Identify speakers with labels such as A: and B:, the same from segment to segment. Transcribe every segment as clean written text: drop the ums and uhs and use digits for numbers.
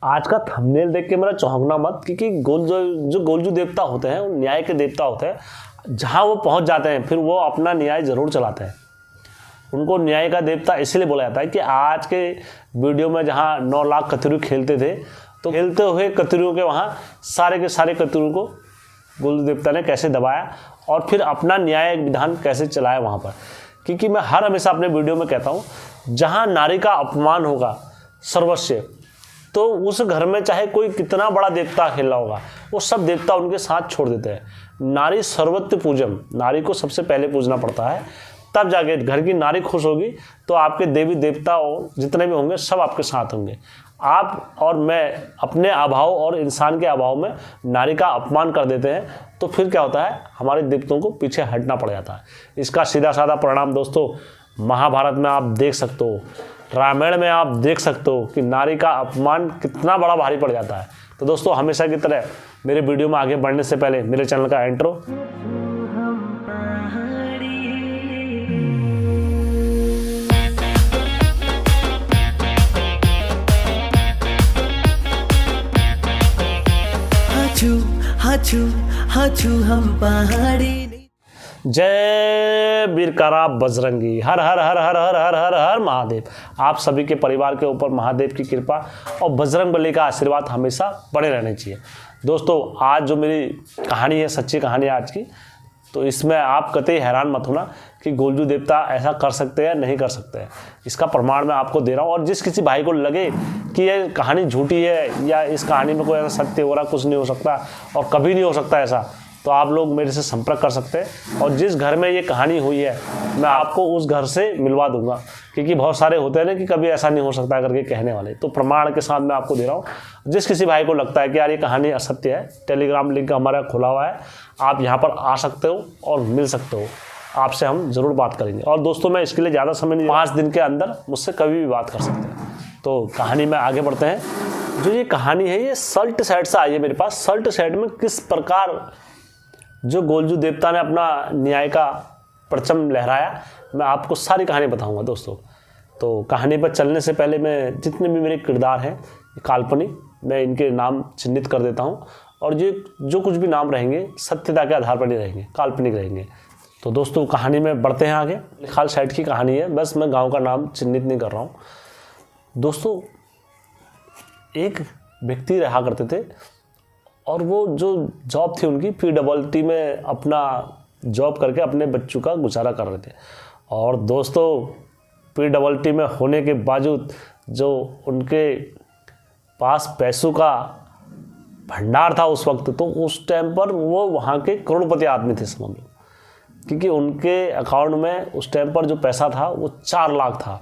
A: आज का थंबनेल देख के मेरा चौंकना मत, क्योंकि जो गोलजू देवता होते हैं वो न्याय के देवता होते हैं। जहाँ वो पहुँच जाते हैं फिर वो अपना न्याय ज़रूर चलाते हैं। उनको न्याय का देवता इसलिए बोला जाता है कि आज के वीडियो में जहाँ 9 लाख कतरू खेलते थे, तो खेलते हुए कतरूओं के वहाँ सारे के सारे कतरूओं को गोलजू देवता ने कैसे दबाया और फिर अपना न्याय विधान कैसे चलाया वहाँ पर। क्योंकि मैं हमेशा अपने वीडियो में कहता हूँ, जहाँ नारी का अपमान होगा सर्वस्व, तो उस घर में चाहे कोई कितना बड़ा देवता खेल रहा होगा, वो सब देवता उनके साथ छोड़ देते हैं। नारी सर्वत्र पूजम, नारी को सबसे पहले पूजना पड़ता है, तब जाके घर की नारी खुश होगी तो आपके देवी देवता जितने भी होंगे सब आपके साथ होंगे। आप और मैं अपने अभाव और इंसान के अभाव में नारी का अपमान कर देते हैं, तो फिर क्या होता है, हमारे देवताओं को पीछे हटना पड़ जाता है। इसका सीधा साधा परिणाम दोस्तों महाभारत में आप देख सकते हो, रामायण में आप देख सकते हो कि नारी का अपमान कितना बड़ा भारी पड़ जाता है। तो दोस्तों हमेशा की तरह मेरे वीडियो में आगे बढ़ने से पहले मेरे चैनल का इंट्रो।
B: हम पहाड़ी।
A: जय वीरकारा बजरंगी, हर हर हर हर हर हर हर हर महादेव। आप सभी के परिवार के ऊपर महादेव की कृपा और बजरंग बली का आशीर्वाद हमेशा बने रहने चाहिए। दोस्तों आज जो मेरी कहानी है, सच्ची कहानी है आज की, तो इसमें आप कतई हैरान मत होना कि गोलजू देवता ऐसा कर सकते हैं नहीं कर सकते हैं। इसका प्रमाण मैं आपको दे रहा हूँ। और जिस किसी भाई को लगे कि ये कहानी झूठी है या इस कहानी में कोई ऐसा सत्य हो रहा, कुछ नहीं हो सकता और कभी नहीं हो सकता ऐसा, तो आप लोग मेरे से संपर्क कर सकते हैं। और जिस घर में ये कहानी हुई है मैं आपको उस घर से मिलवा दूंगा, क्योंकि बहुत सारे होते हैं ना कि कभी ऐसा नहीं हो सकता करके कहने वाले। तो प्रमाण के साथ मैं आपको दे रहा हूँ। जिस किसी भाई को लगता है कि यार ये कहानी असत्य है, टेलीग्राम लिंक हमारा खुला हुआ है, आप यहाँ पर आ सकते हो और मिल सकते हो। आपसे हम ज़रूर बात करेंगे। और दोस्तों मैं इसके लिए ज़्यादा समय नहीं, 5 दिन के अंदर मुझसे कभी भी बात कर सकते हैं। तो कहानी में आगे बढ़ते हैं। जो ये कहानी है ये सल्ट साइड से आई है मेरे पास। सल्ट साइड में किस प्रकार जो गोलजू देवता ने अपना न्याय का परचम लहराया, मैं आपको सारी कहानी बताऊंगा दोस्तों। तो कहानी पर चलने से पहले मैं जितने भी मेरे किरदार हैं काल्पनिक, मैं इनके नाम चिन्हित कर देता हूं। और ये जो कुछ भी नाम रहेंगे सत्यता के आधार पर नहीं रहेंगे, काल्पनिक रहेंगे। तो दोस्तों कहानी में बढ़ते हैं आगे। खाल साइड की कहानी है, बस मैं गाँव का नाम चिन्हित नहीं कर रहा हूँ। दोस्तों एक व्यक्ति रहा करते थे और वो जो जॉब थी उनकी PWT में अपना जॉब करके अपने बच्चों का गुजारा कर रहे थे। और दोस्तों PWT में होने के बावजूद जो उनके पास पैसों का भंडार था उस वक्त, तो उस टाइम पर वो वहाँ के करोड़पति आदमी थे समझ लो। क्योंकि उनके अकाउंट में उस टाइम पर जो पैसा था वो 4 लाख था।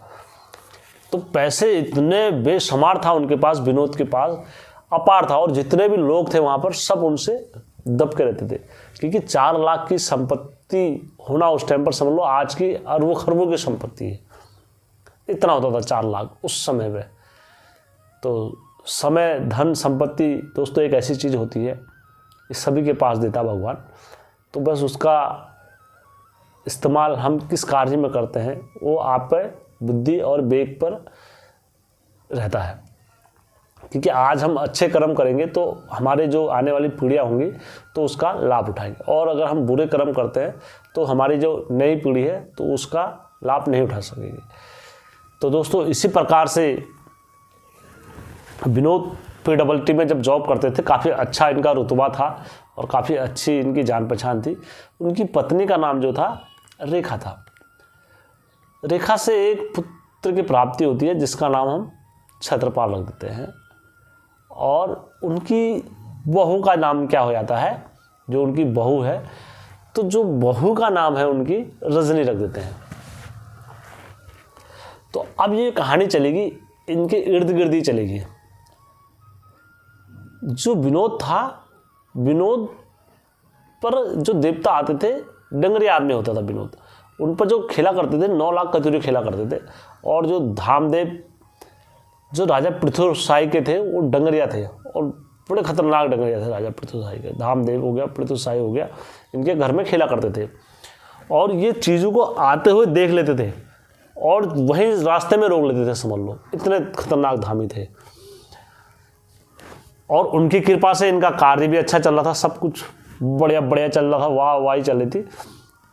A: तो पैसे इतने बेशुमार था उनके पास, विनोद के पास अपार था। और जितने भी लोग थे वहाँ पर सब उनसे दब के रहते थे, क्योंकि 4 लाख की संपत्ति होना उस टाइम पर समझ लो आज की अरबों खरबों की संपत्ति है। इतना होता था 4 लाख उस समय में। तो समय, धन, संपत्ति दोस्तों एक ऐसी चीज़ होती है, इस सभी के पास देता भगवान। तो बस उसका इस्तेमाल हम किस कार्य में करते हैं वो आप पर बुद्धि और विवेक पर रहता है। क्योंकि आज हम अच्छे कर्म करेंगे तो हमारे जो आने वाली पीढ़ियाँ होंगी तो उसका लाभ उठाएंगे, और अगर हम बुरे कर्म करते हैं तो हमारी जो नई पीढ़ी है तो उसका लाभ नहीं उठा सकेगी। तो दोस्तों इसी प्रकार से विनोद PWT में जब जॉब करते थे, काफ़ी अच्छा इनका रुतबा था और काफ़ी अच्छी इनकी जान पहचान थी। उनकी पत्नी का नाम जो था रेखा था। रेखा से एक पुत्र की प्राप्ति होती है जिसका नाम हम छत्रपाल रख देते हैं। और उनकी बहू का नाम क्या हो जाता है, जो उनकी बहू है, तो जो बहू का नाम है उनकी रजनी रख देते हैं। तो अब ये कहानी चलेगी इनके इर्द गिर्द ही चलेगी। जो विनोद था, विनोद पर जो देवता आते थे, डंगरिया आदमी होता था विनोद, उन पर जो खेला करते थे 9 लाख कतूरी खेला करते थे। और जो धामदेव जो राजा पृथुसाई के थे वो डंगरिया थे, और बड़े खतरनाक डंगरिया थे राजा पृथुसाई के। धामदेव हो गया, पृथुसाई हो गया, इनके घर में खेला करते थे। और ये चीज़ों को आते हुए देख लेते थे और वहीं रास्ते में रोक लेते थे समझ लो, इतने खतरनाक धामी थे। और उनकी कृपा से इनका कार्य भी अच्छा चल रहा था, सब कुछ बढ़िया बढ़िया चल रहा था, वाह वाही चल रही थी।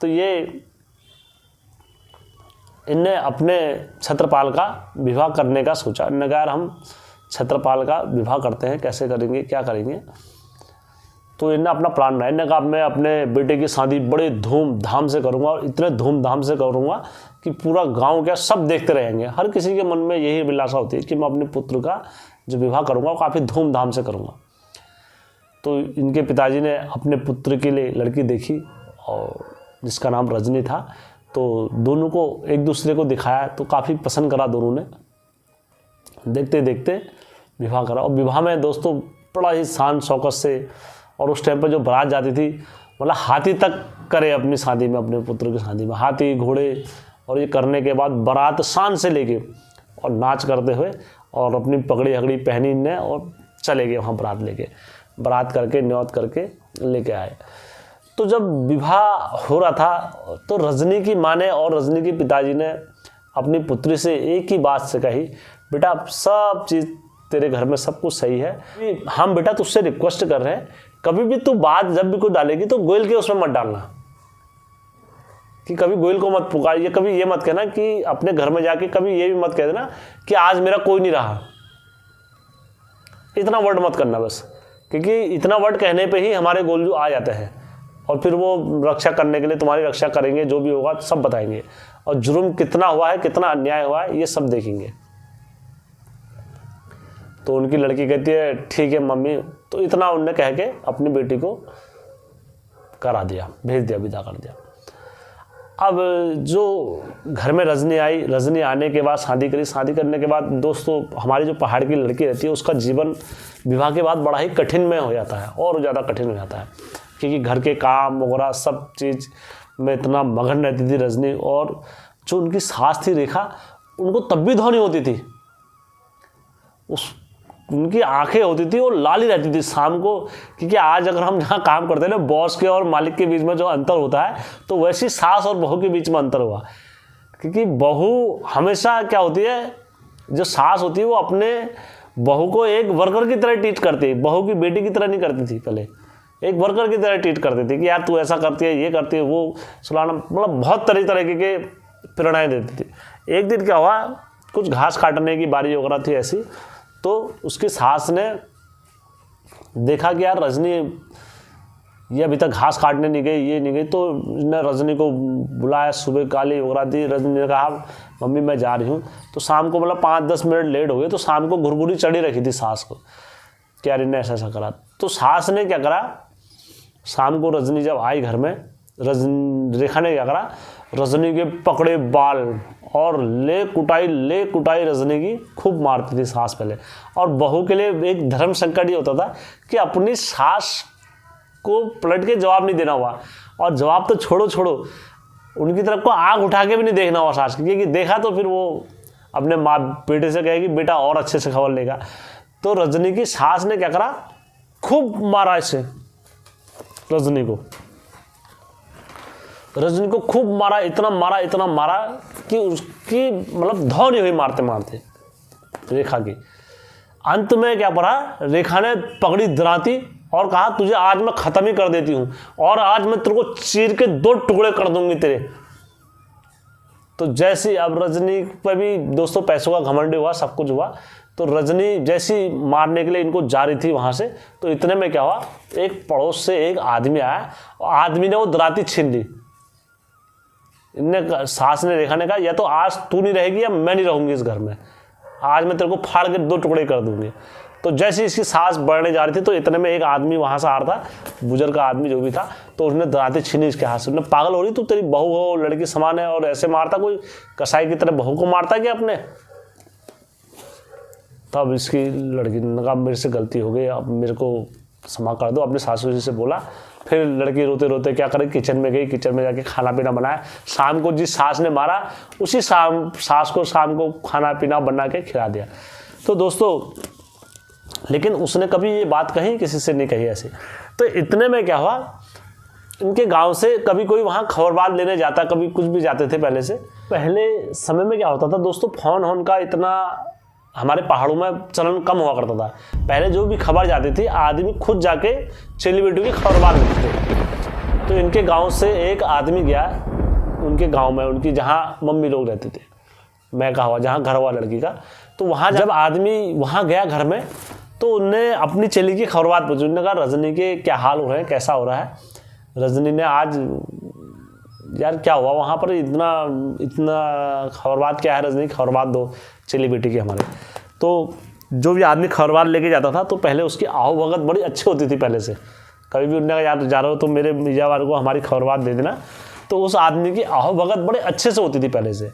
A: तो ये इनने अपने छत्रपाल का विवाह करने का सोचा। इन्होंने कहा यार हम छत्रपाल का विवाह करते हैं, कैसे करेंगे, क्या करेंगे। तो इन्हें अपना प्लान बनाया। इन्होंने कहा मैं अपने बेटे की शादी बड़े धूमधाम से करूँगा, और इतने धूमधाम से करूँगा कि पूरा गांव क्या सब देखते रहेंगे। हर किसी के मन में यही अभिलाषा होती है कि मैं अपने पुत्र का जो विवाह करूँगा वो काफ़ी धूमधाम से करूँगा। तो इनके पिताजी ने अपने पुत्र के लिए लड़की देखी, और जिसका नाम रजनी था। तो दोनों को एक दूसरे को दिखाया, तो काफ़ी पसंद करा दोनों ने। देखते देखते विवाह करा, और विवाह में दोस्तों बड़ा ही शान शौकत से, और उस टाइम पर जो बारात जाती थी, मतलब हाथी तक करे अपनी शादी में, अपने पुत्र की शादी में हाथी घोड़े, और ये करने के बाद बारात शान से लेके और नाच करते हुए और अपनी पगड़ी हगड़ी पहनी ने और चले गए वहाँ बारात लेके, बारात करके न्योत करके लेके आए। तो जब विवाह हो रहा था तो रजनी की माँ ने और रजनी के पिताजी ने अपनी पुत्री से एक ही बात से कही, बेटा सब चीज़ तेरे घर में सब कुछ सही है, हम बेटा तुझसे रिक्वेस्ट कर रहे हैं कभी भी तू बात जब भी कोई डालेगी तो गोयल के उसमें मत डालना, कि कभी गोयल को मत पुकारिए, कभी ये मत कहना कि अपने घर में जाके कभी ये भी मत कह देना कि आज मेरा कोई नहीं रहा। इतना वर्ड मत करना बस, क्योंकि इतना वर्ड कहने पे ही हमारे गोलू आ जाते हैं, और फिर वो रक्षा करने के लिए तुम्हारी रक्षा करेंगे, जो भी होगा सब बताएंगे, और जुर्म कितना हुआ है, कितना अन्याय हुआ है, ये सब देखेंगे। तो उनकी लड़की कहती है ठीक है मम्मी। तो इतना उनने कह के अपनी बेटी को करा दिया, भेज दिया, विदा कर दिया। अब जो घर में रजनी आई, रजनी आने के बाद शादी करी, शादी करने के बाद दोस्तों हमारी जो पहाड़ की लड़की रहती है उसका जीवन विवाह के बाद बड़ा ही कठिनमय हो जाता है, और ज़्यादा कठिन हो जाता है, क्योंकि घर के काम वगैरह सब चीज़ में इतना मगन रहती थी रजनी। और जो उनकी सास थी रेखा, उनको तब भी धोनी होती थी, उनकी आंखें होती थी और लाल ही रहती थी शाम को, क्योंकि आज अगर हम जहाँ काम करते हैं ना बॉस के और मालिक के बीच में जो अंतर होता है, तो वैसी सास और बहू के बीच में अंतर हुआ। क्योंकि बहू हमेशा क्या होती है, जो सास होती है वो अपने बहू को एक वर्कर की तरह ट्रीट करती है, बहू की बेटी की तरह नहीं करती थी, पहले एक वर्कर की तरह ट्रीट करती थी कि यार तू ऐसा करती है, ये करती है, वो सुलाना, मतलब बहुत तरीके के प्रेरणाएँ देती थी। एक दिन क्या हुआ, कुछ घास काटने की बारी वगैरह थी ऐसी, तो उसकी सास ने देखा कि यार रजनी ये अभी तक घास काटने नहीं गई, ये नहीं गई। तो ने रजनी को बुलाया, सुबह गाली वगैरह दी। रजनी ने कहा मम्मी मैं जा रही हूँ। तो शाम को मतलब 5-10 मिनट लेट हो गए, तो शाम को घुरघुरी चढ़ी रखी थी सास को कि यार इन्हें ऐसा ऐसा करा। तो सास ने क्या करा, शाम को रजनी जब आई घर में, रेखा ने क्या करा, रजनी के पकड़े बाल और ले कुटाई रजनी की खूब मारती थी सास पहले। और बहू के लिए एक धर्म संकट ये होता था कि अपनी सास को पलट के जवाब नहीं देना हुआ, और जवाब तो छोड़ो उनकी तरफ को आंख उठा के भी नहीं देखना हुआ सास की, क्योंकि देखा तो फिर वो अपने माँ बेटे से कहेगी बेटा और अच्छे से खबर लेगा। तो रजनी की सास ने क्या करा, खूब मारा इसे, रजनी को खूब मारा, इतना मारा कि उसकी मतलब धौ नहीं हुई मारते मारते रेखा की। अंत में क्या पड़ा, रेखा ने पगड़ी दराती और कहा तुझे आज मैं खत्म ही कर देती हूँ, और आज मैं तेरे को चीर के 2 टुकड़े कर दूंगी तेरे। तो जैसी अब रजनी पर भी दोस्तों पैसों का घमंड हुआ, सब कुछ हुआ। तो रजनी जैसी मारने के लिए इनको जा रही थी वहाँ से, तो इतने में क्या हुआ, एक पड़ोस से एक आदमी आया, और आदमी ने वो दराती छीन ली। इनने सास ने रेखा ने कहा या तो आज तू नहीं रहेगी या मैं नहीं रहूंगी इस घर में, आज मैं तेरे को फाड़ के 2 टुकड़े कर दूंगी। तो जैसे इसकी सास बढ़ने जा रही थी, तो इतने में एक आदमी वहां से आ रहा था, बुजुर्ग का आदमी जो भी था, तो उसने दराती छीनी इसके हाथ से। उसने पागल हो रही, तू तेरी बहू हो, लड़की समान है, और ऐसे मारता, कोई कसाई की तरह बहू को मारता क्या अपने। तब इसकी लड़की ने कहा मेरे से गलती हो गई, अब मेरे को क्षमा कर दो, अपने सासू जी से बोला। फिर लड़की रोते रोते क्या करे, किचन में गई, किचन में जाके खाना पीना बनाया। शाम को जिस सास ने मारा उसी सास को शाम को खाना पीना बना के खिला दिया। तो दोस्तों लेकिन उसने कभी ये बात कही, किसी से नहीं कही ऐसे। तो इतने में क्या हुआ, इनके गांव से कभी कोई वहाँ खबरबात लेने जाता, कभी कुछ भी जाते थे पहले से। पहले समय में क्या होता था दोस्तों, फोन का इतना हमारे पहाड़ों में चलन कम हुआ करता था। पहले जो भी खबर जाती थी आदमी खुद जाके चेली बेटियों की खबरबार देते थे। तो इनके गांव से एक आदमी गया उनके गांव में, उनकी जहाँ मम्मी लोग रहते थे, मैं कहा हुआ जहाँ घर हुआ लड़की का। तो वहाँ जब आदमी वहाँ गया घर में तो उनने अपनी चेली की खबरबार पूछी। उन्होंने कहा रजनी के क्या हाल हो रहे हैं, कैसा हो रहा है। रजनी ने आज यार क्या हुआ वहाँ पर, इतना इतना खबरबार क्या है रजनी, खबरबार दो चेली बेटी की हमारे। तो जो भी आदमी खबरबार लेके जाता था तो पहले उसकी आओ भगत बड़ी अच्छी होती थी पहले से। कभी भी उन्होंने कहा यार जा रहे हो तो मेरे मिर्जावार को हमारी खबरबार दे देना, तो उस आदमी की आओ भगत बड़े अच्छे से होती थी पहले से।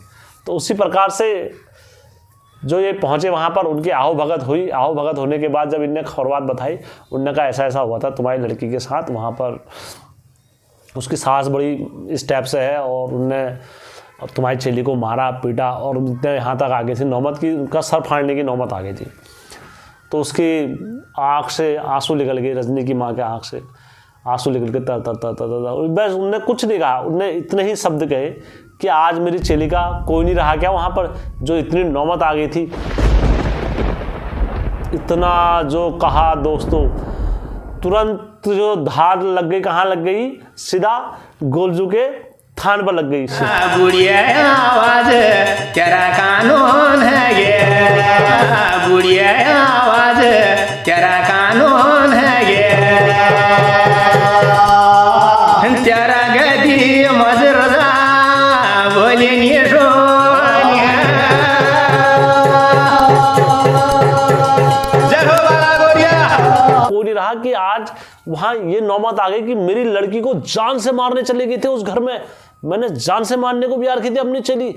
A: तो उसी प्रकार से जो ये पहुँचे वहाँ पर उनकी आओ भगत हुई। आओ भगत होने के बाद जब इनने खबरबार बताई, उन्होंने कहा ऐसा ऐसा हुआ था तुम्हारी लड़की के साथ, वहाँ पर उसकी सास बड़ी इस टाइप से है और उनने तुम्हारी चेली को मारा पीटा और उनने यहाँ तक आ गई थी नौबत की, उनका सर फाड़ने की नौबत आ गई थी। तो उसकी आँख से आंसू निकल गए, रजनी की माँ के आँख से आंसू निकल के तर तर तर तर। बस उनने कुछ नहीं कहा, उनने इतने ही शब्द कहे कि आज मेरी चेली का कोई नहीं रहा क्या वहाँ पर, जो इतनी नौबत आ गई थी। इतना जो कहा दोस्तों, तुरंत जो धार लग गई, कहाँ लग गई, सीधा गोलजू के थान पर लग गई।
C: बुढ़िया आवाज तेरा कानून है ये, बुढ़िया आवाज तेरा कानून है ये, तेरा गदी मजरदा बोले
A: कोई नहीं रहा कि आज वहां ये नौबत आ गई कि मेरी लड़की को जान से मारने चले गए थे उस घर में, मैंने जान से मारने को भी यार की थी अपनी चली।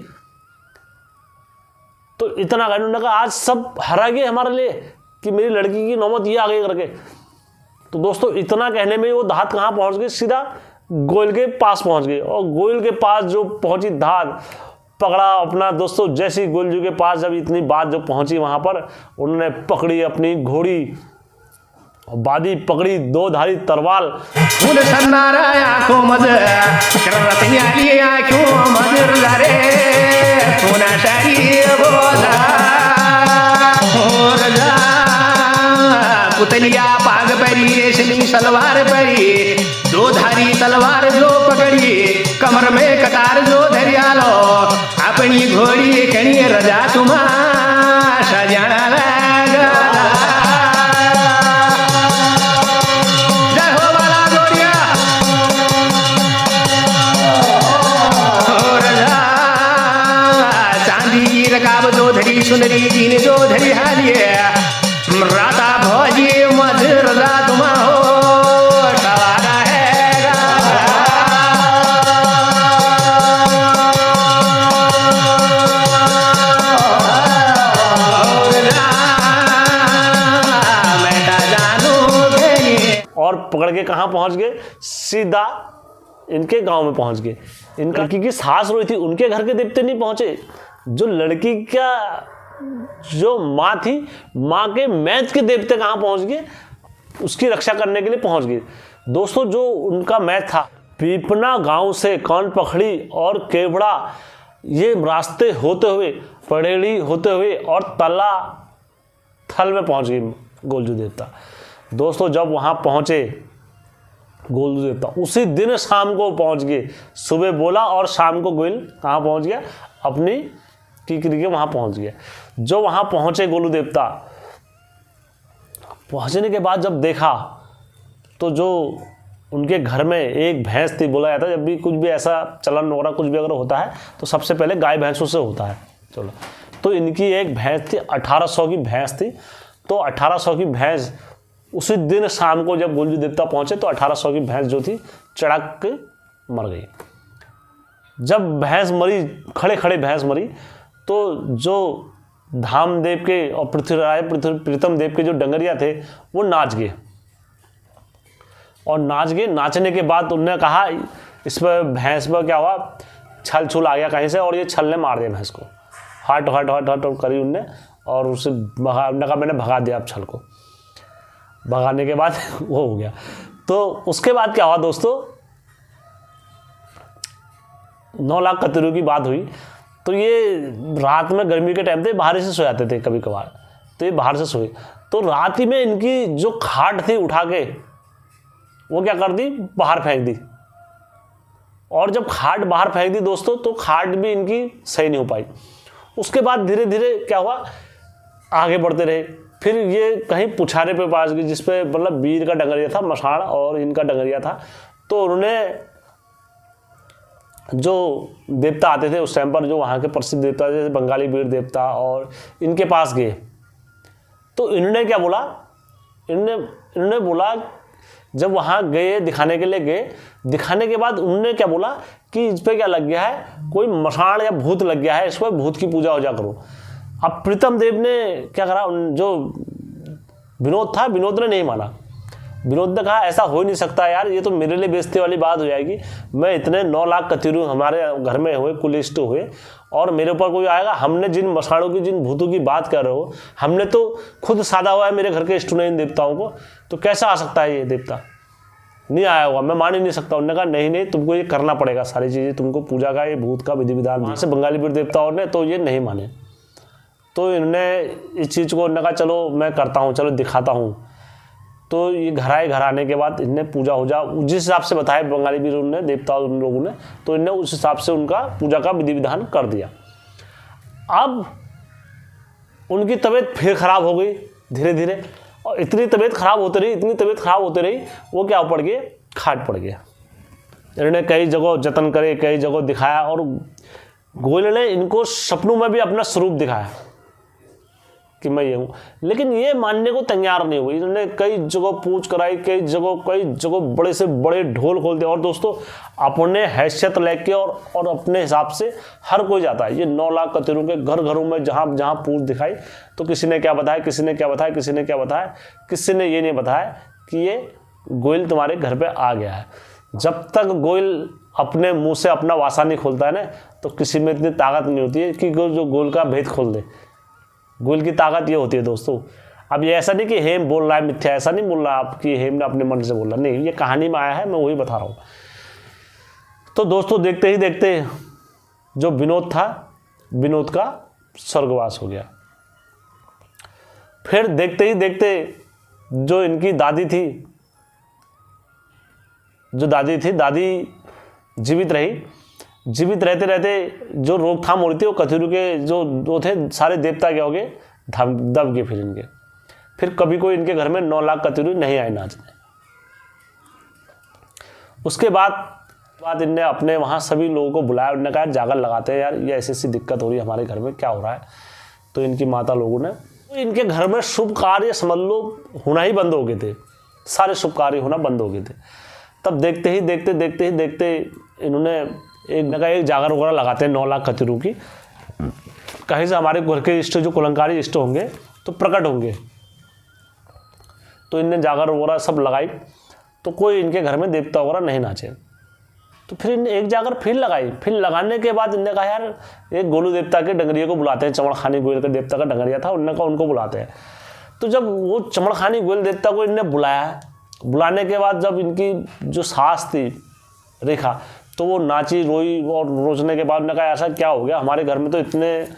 A: तो इतना कहने उन्होंने कहा आज सब हरा गए हमारे लिए कि मेरी लड़की की नौबत ये आ गई करके। तो दोस्तों इतना कहने में वो धात कहाँ पहुंच गई, सीधा गोयल के पास पहुंच गई। और गोयल के पास जो पहुंची धात पकड़ा अपना दोस्तों, जैसी गोलजू के पास जब इतनी बात जो पहुंची वहां पर, उन्होंने पकड़ी अपनी घोड़ी और बादी पकड़ी दो धारी तरवाल।
C: फूल सन्नारा आंखों मज रतनी आली आंखों मजर रे सोना शाही बोला और जा पुतलिया पाग परी रेशमी सलवार परी, दो धारी तलवार जो पकड़ी कमर में कतार जो धरिया लो, अपनी घोड़ी कणी रजा तुम्हा सजाना लगा। जो धरी सुंदरी दीन जो धरी हालिए राता भोजी मधुरदा तुम हो सवारा है मैं जानू।
A: और पकड़ के कहाँ पहुंच गए, सीधा इनके गांव में पहुंच गए। इनका लड़की की सास रोई थी, उनके घर के देवते नहीं पहुंचे, जो लड़की का जो माँ थी, माँ के मैच के देवते कहाँ पहुँच गए, उसकी रक्षा करने के लिए पहुँच गए। दोस्तों जो उनका मैच था पीपना गांव से कौन पखड़ी और केवड़ा, ये रास्ते होते हुए पड़ेड़ी होते हुए और तला थल में पहुँच गए गोलजू देवता। दोस्तों जब वहाँ पहुँचे गोलजू देवता उसी दिन शाम को पहुँच गए, सुबह बोला और शाम को गोयल कहाँ पहुँच गया, अपनी टीकरी के वहाँ पहुँच गया। जो वहाँ पहुँचे गोलू देवता, पहुँचने के बाद जब देखा तो जो उनके घर में एक भैंस थी, बोला जाता है जब भी कुछ भी ऐसा चलन वगैरह कुछ भी अगर होता है तो सबसे पहले गाय भैंसों से होता है। चलो तो इनकी एक भैंस थी, 1800 की भैंस थी। तो 1800 की भैंस उसी दिन शाम को जब गोलजू देवता पहुँचे तो 1800 की भैंस जो थी चढ़क के मर गई। जब भैंस मरी, खड़े खड़े भैंस मरी, तो जो धामदेव के और पृथ्वीराज प्रीतम देव के जो डंगरिया थे वो नाच गए। और नाच गए, नाचने के बाद उन्होंने कहा इस पर भैंस पर क्या हुआ, छल छुल आ गया कहीं से और ये छल ने मार दिया भैंस को। हट हट हट हट करी उनने और उसे भगा, उन्होंने कहा मैंने भगा दिया अब छल को। भगाने के बाद वो हो गया। तो उसके बाद क्या हुआ दोस्तों, 9 लाख कतरू की बात हुई। तो ये रात में गर्मी के टाइम पे बाहर से सो जाते थे कभी कभार, तो ये बाहर से सोए। तो रात ही में इनकी जो खाट थी उठा के वो क्या कर दी, बाहर फेंक दी। और जब खाट बाहर फेंक दी दोस्तों, तो खाट भी इनकी सही नहीं हो पाई। उसके बाद धीरे धीरे क्या हुआ, आगे बढ़ते रहे। फिर ये कहीं पुछारे पे पास गई, जिसपे मतलब वीर का डंगरिया था, मसाण और इनका डंगरिया था। तो उन्होंने जो देवता आते थे उस टाइम पर, जो वहाँ के प्रसिद्ध देवता जैसे बंगाली वीर देवता, और इनके पास गए। तो इन्होंने क्या बोला, इन्होंने बोला, जब वहाँ गए दिखाने के लिए गए, दिखाने के बाद उन्होंने क्या बोला कि इस पर क्या लग गया है, कोई मसाण या भूत लग गया है, इस पर भूत की पूजा वूजा करो। अब प्रीतम देव ने क्या करा, जो विनोद था, विनोद ने नहीं माना। विनोद ने कहा ऐसा हो ही नहीं सकता यार, ये तो मेरे लिए बेइज्जती वाली बात हो जाएगी। मैं इतने 9 लाख कतिरू हमारे घर में हुए, कुलिष्ट हुए, और मेरे ऊपर कोई आएगा। हमने जिन मसाणों की, जिन भूतों की बात कर रहे हो, हमने तो खुद साधा हुआ है मेरे घर के इष्ट ने इन देवताओं को, तो कैसा आ सकता है ये देवता, नहीं आया हुआ, मैं मान ही नहीं सकता। उन्होंने कहा नहीं तुमको ये करना पड़ेगा, सारी चीज़ें तुमको, पूजा का ये भूत का विधि विधान। वहाँ से बंगाली वीर देवताओं ने तो ये नहीं माने। तो इन्होंने इस चीज़ को, उन्होंने कहा चलो मैं करता हूँ, चलो दिखाता हूँ। तो ये घर आने के बाद इनने पूजा हो जिस हिसाब से बताया बंगाली वीरों ने, देवता उन लोगों ने, तो इनने उस हिसाब से उनका पूजा का विधि विधान कर दिया। अब उनकी तबीयत फिर खराब हो गई धीरे धीरे, और इतनी तबीयत खराब होती रही, वो क्या पड़ गए, खाट पड़ गया। इन्होंने कई जगह जतन करे, कई जगह दिखाया, और गोयल ने इनको सपनों में भी अपना स्वरूप दिखाया कि मैं ये हूँ, लेकिन ये मानने को तैयार नहीं हुई। इन्होंने कई जगह पूछ कराई, कई जगह बड़े से बड़े ढोल खोल दिए। और दोस्तों अपने हैसियत लेके और अपने हिसाब से हर कोई जाता है। ये 9 लाख कतिरों के घरों में जहाँ पूछ दिखाई, तो किसी ने क्या बताया, किसी ने ये नहीं बताया कि ये गोयल तुम्हारे घर पे आ गया है। जब तक गोयल अपने मुँह से अपना वासा नहीं खोलता है ना, तो किसी में इतनी ताकत नहीं होती है कि जो गोयल का भेद खोल दे। गोयल की ताकत ये होती है दोस्तों। अब ये ऐसा नहीं कि हेम बोल रहा है मिथ्या, ऐसा नहीं बोल रहा आप कि हेम ने अपने मन से बोला, नहीं, ये कहानी में आया है, मैं वही बता रहा हूँ। तो दोस्तों देखते ही देखते जो विनोद था, विनोद का स्वर्गवास हो गया। फिर देखते ही देखते जो इनकी दादी थी, दादी जीवित रही। जीवित रहते रहते जो रोकथाम हो रही थी, वो कतिरू के जो थे सारे देवता क्या हो गए, दब गए। फिर कभी कोई इनके घर में 9 लाख कतिरू नहीं आए नाचने। उसके बाद इनने अपने वहाँ सभी लोगों को बुलाया। उन्होंने कहा जागर लगाते हैं यार, ये ऐसी दिक्कत हो रही है हमारे घर में, क्या हो रहा है। तो इनकी माता लोगों ने, इनके घर में शुभ कार्य समझ लो होना ही बंद हो गए थे, सारे शुभ कार्य होना बंद हो गए थे। तब देखते ही देखते इन्होंने एक जागर वगैरह लगाते हैं 9 लाख कतिरू की, कहीं से हमारे घर के इष्ट जो कुलंकारी इष्ट होंगे तो प्रकट होंगे। तो इनने जागर वगैरह सब लगाई, तो कोई इनके घर में देवता वगैरह नहीं नाचे। तो फिर इनने एक जागर फिर लगाई। फिर लगाने के बाद इनने कहा यार एक गोलू देवता के डंगरिया को बुलाते हैं, चमड़खानी गोयल के देवता का डंगरिया था, उन्होंने कहा उनको बुलाते हैं। तो जब वो चमड़खानी गोयल देवता को इनने बुलाया, बुलाने के बाद जब इनकी जो सास थी रेखा, तो वो नाची रोई, और रोचने के बाद उन्होंने कहा ऐसा क्या हो गया, हमारे घर में तो इतने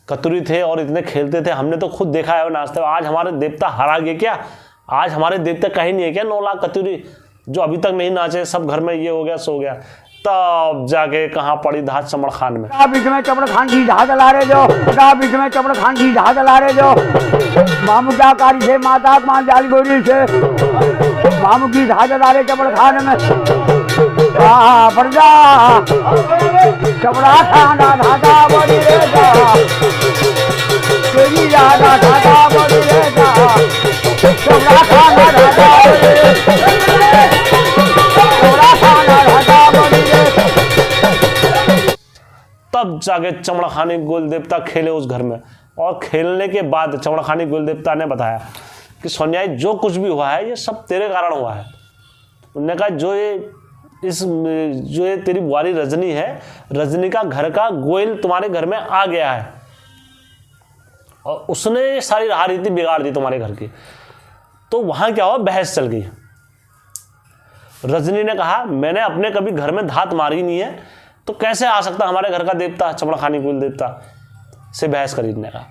A: कतुरी थे और इतने खेलते थे, हमने तो खुद देखा है नाचते, आज हमारे देवता हरा गए क्या, आज हमारे देवता कहीं नहीं है क्या 9 लाख कतुरी जो अभी तक नहीं नाचे, सब घर में ये हो गया सो हो गया। तब जाके कहाँ पड़ी धात चमड़खान में।
D: बीच में चमड़खान की ढा जला रहे जो, बीच में चमड़खान की ढा जला रहे जो, मामू क्या कारी से माता मान जाली गोरी से मामू की ढा जला रहे चमड़खान में। पड़ जा चमड़ा खाना धागा बड़ी रे जा, तेरी यादा धागा बड़ी रे जा, चमड़ा खाना धागा बड़ी रे, चमड़ा खाना धागा बड़ी रे।
A: तब जाके चमड़खानी गोयल देवता खेले उस घर में, और खेलने के बाद चमड़खानी गोयल देवता ने बताया कि सोनियाई जो कुछ भी हुआ है ये सब तेरे कारण हुआ है। उन्होंने कहा जो ये तेरी बुआरी रजनी है, रजनी का घर का गोयल तुम्हारे घर में आ गया है, और उसने सारी राह रीति बिगाड़ दी तुम्हारे घर की। तो वहां क्या हुआ, बहस चल गई। रजनी ने कहा मैंने अपने कभी घर में धात मारी नहीं है, तो कैसे आ सकता हमारे घर का देवता चपड़खानी कुल देवता से बहस खरीदने का।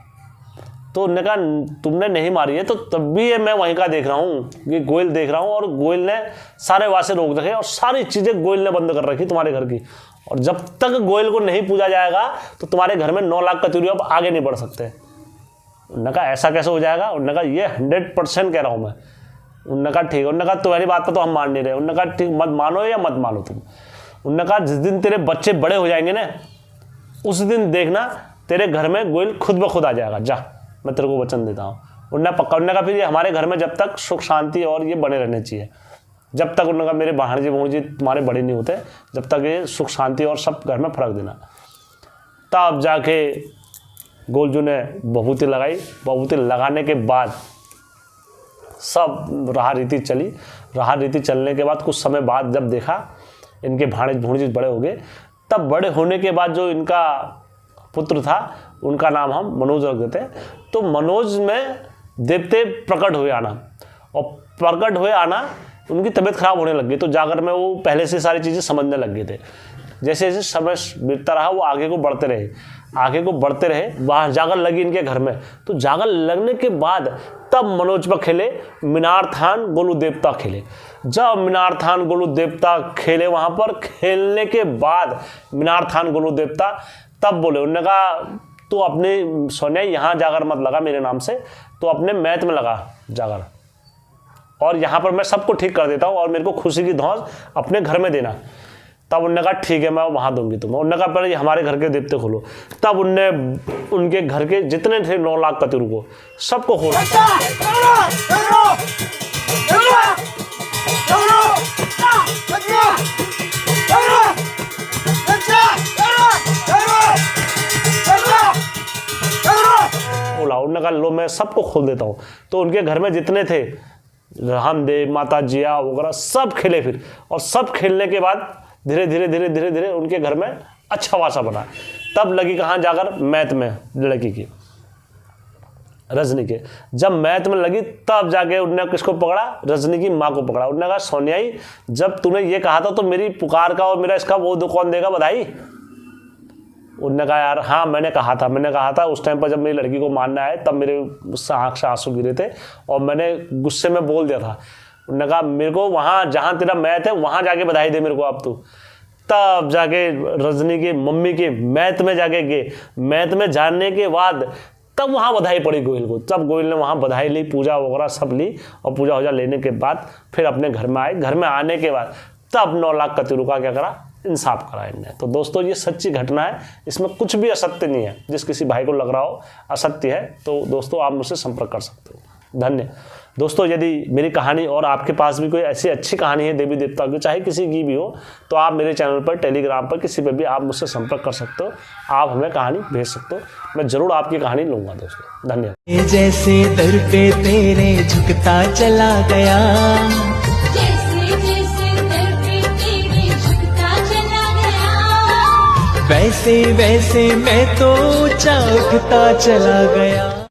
A: तो उन्होंने कहा तुमने नहीं मारी है तो तब भी ये मैं वहीं का देख रहा हूँ, ये गोयल देख रहा हूँ, और गोयल ने सारे वासे रोक रखे और सारी चीज़ें गोयल ने बंद कर रखी तुम्हारे घर की, और जब तक गोयल को नहीं पूजा जाएगा तो तुम्हारे घर में 9 लाख कतूरी अब आगे नहीं बढ़ सकते। उन्होंने कहा ऐसा कैसे हो जाएगा? उन्होंने कहा ये 100% कह रहा हूँ मैं। उन्होंने कहा ठीक है। उन्होंने कहा तुम्हारी बात पर तो हम मान नहीं रहे। उन्होंने कहा ठीक, मत मानो या मत मानो तुम। उन्होंने कहा जिस दिन तेरे बच्चे बड़े हो जाएंगे ना, उस दिन देखना तेरे घर में गोयल खुद ब खुद आ जाएगा, जा मैं तेरे को वचन देता हूँ। उन्होंने पक्का। उन्होंने कहा फिर ये हमारे घर में जब तक सुख शांति और ये बने रहने चाहिए, जब तक उन्होंने कहा मेरे भाणजी भूणजी तुम्हारे बड़े नहीं होते, जब तक ये सुख शांति और सब घर में फर्क देना। तब जाके गोलजू ने बभूति लगाई। बभूति लगाने के बाद सब राह रीति चली। राह रीति चलने के बाद कुछ समय बाद जब देखा इनके भाणज भूणजी बड़े हो गए, तब बड़े होने के बाद जो इनका पुत्र था उनका नाम हम मनोज रख देते। तो मनोज में देवते प्रकट हुए आना, और प्रकट हुए आना उनकी तबीयत खराब होने लग गई। तो जागर में वो पहले से सारी चीज़ें समझने लग गए थे। जैसे जैसे समय बीतता रहा वो आगे को बढ़ते रहे, आगे को बढ़ते रहे। वहाँ जागर लगी इनके घर में। तो जागर लगने के बाद तब मनोज पर खेले मीनार थान गोलू देवता खेले। जब मीनार थान गोलू देवता खेले, वहाँ पर खेलने के बाद मीनार थान गोलू देवता तब बोले, उन्होंने कहा तू अपने सोनिया यहाँ जागर मत लगा मेरे नाम से, तो अपने मैत में लगा जागर, और यहाँ पर मैं सबको ठीक कर देता हूँ, और मेरे को खुशी की धौंस अपने घर में देना। तब उन्होंने कहा ठीक है मैं वहाँ दूंगी तुम्हें। उन्होंने कहा पहले हमारे घर के देवते खोलो। तब उनने उनके घर के जितने थे 9 लाख कतूर को सबको खोला। बोला, उन्होंने कहा लो मैं सबको खोल देता हूँ। तो उनके घर में जितने थे रामदेव माता जिया वगैरह सब खेले फिर, और सब खेलने के बाद धीरे धीरे धीरे धीरे धीरे उनके घर में अच्छा वासा बना। तब लगी कहाँ जाकर मैत में लड़की की, रजनी के। जब मैत में लगी तब जाके उन्होंने किसको पकड़ा? रजनी की माँ को पकड़ा। उन्होंने कहा सोनियाई जब तूने ये कहा था तो मेरी पुकार का और मेरा इसका वो कौन देगा बधाई? उन्होंने कहा यार हाँ मैंने कहा था उस टाइम पर जब मेरी लड़की को मारना है तब मेरे उससे आँख से आंसू गिरे थे और मैंने गुस्से में बोल दिया था। उन्होंने कहा मेरे को वहाँ जहाँ तेरा मैत है वहाँ जाके बधाई दे मेरे को अब तू। तब जाके रजनी की मम्मी के मैत में जाके गए। मैत में जाने के बाद तब वहाँ बधाई पड़ी गोयल को। तब गोयल ने वहाँ बधाई ली, पूजा वगैरह सब ली, और पूजा वूजा लेने के बाद फिर अपने घर में आए। घर में आने के बाद तब 9 लाख कतूरू का क्या करा? इंसाफ करा इनने। तो दोस्तों ये सच्ची घटना है, इसमें कुछ भी असत्य नहीं है। जिस किसी भाई को लग रहा हो असत्य है तो दोस्तों आप मुझसे संपर्क कर सकते हो। धन्य दोस्तों, यदि मेरी कहानी और आपके पास भी कोई ऐसी अच्छी कहानी है देवी देवता की, चाहे किसी की भी हो, तो आप मेरे चैनल पर टेलीग्राम पर किसी पर भी आप मुझसे संपर्क कर सकते हो। आप हमें कहानी भेज सकते हो, मैं ज़रूर आपकी कहानी लूँगा दोस्तों। धन्यवाद।
B: जैसे दर पे तेरे झुकता चला गया, वैसे वैसे मैं तो ऊंचा उठता चला गया।